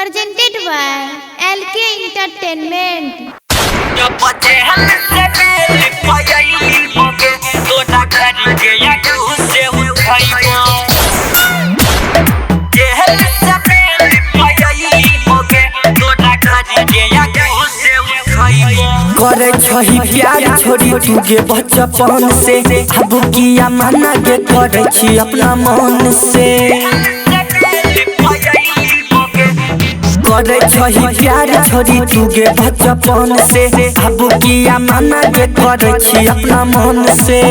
presented by LK Entertainment. करे छही प्यार छोड़ी तुगे बचपन से अब किया मना के करे छी अपना मन से करे छही प्यार छोड़ी तुगे बचपन से अब किया मना के करे छी अपना मन से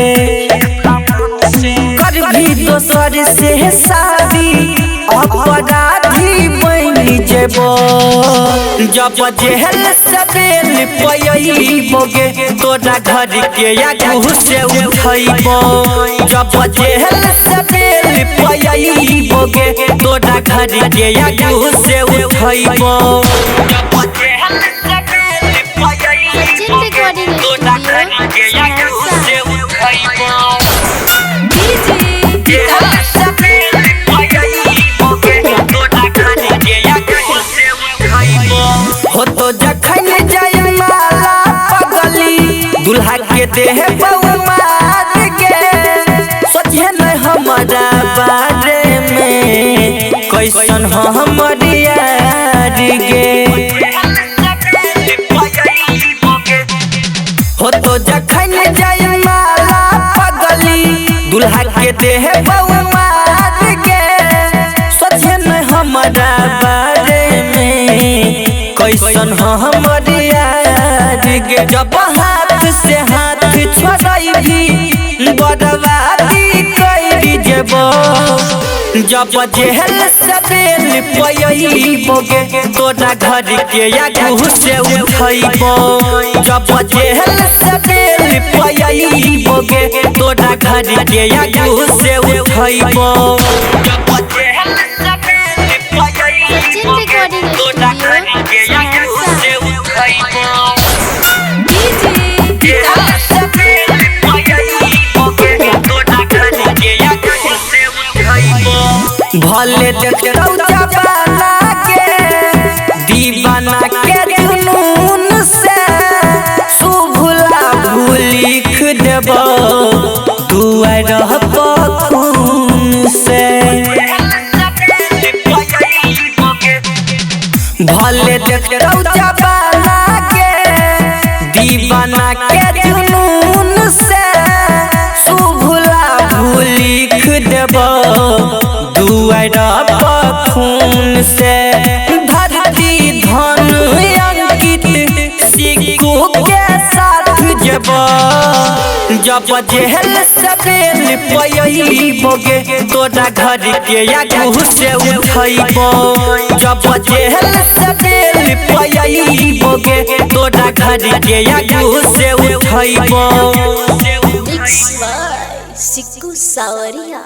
कर भी दोसर से शादी अपराधी बनी जेबो जब जेहल सबेल पयईबोगे तोरा घर के आगू से उठैबो जब जेहल सबेल पयईबोगे तोरा घर के आगू से उठैबो जब जेहल सबेल पयईबोगे तोरा घर के आगू से उठैबो हो तो जखन जाय माला पगली दुल्हा के देह बहुमात के सोचे न हमारा बारे में कैसन हमर यार गे हो तो जखन जाय माला पगली दुल्हा के देह बहुमात के सोचे न हमारा बारे में कैसन हमर यार गे जब हाथ से हाथ छोड़ैबी बर्बादी कैरी जेबो जब जेहल सबेल पयईबोगे तोरा घर के आगू से उठैबो जब जेहल सबेल पयईबोगे तोरा घर के आगू से उठैबो जब जेहल सबेल पयईबोगे तोरा घर के आगू से उठैबो भले देखौ जबाना के दीवाना के जुनून से शुभला लिख देबो दुआर खून से भले देखौ जबाना के दीवाना के जुनून से शुभला लिख देबो दुआर खून से धरती धन अंकित सिक्कू के साथ जेबो जब जेहल सबेल पयईबोगे तोरा घर के आगू से उठैबो जब जेहल सबेल पयईबोगे तोरा घर के आगू से उठैबो सिक्कू सावरिया।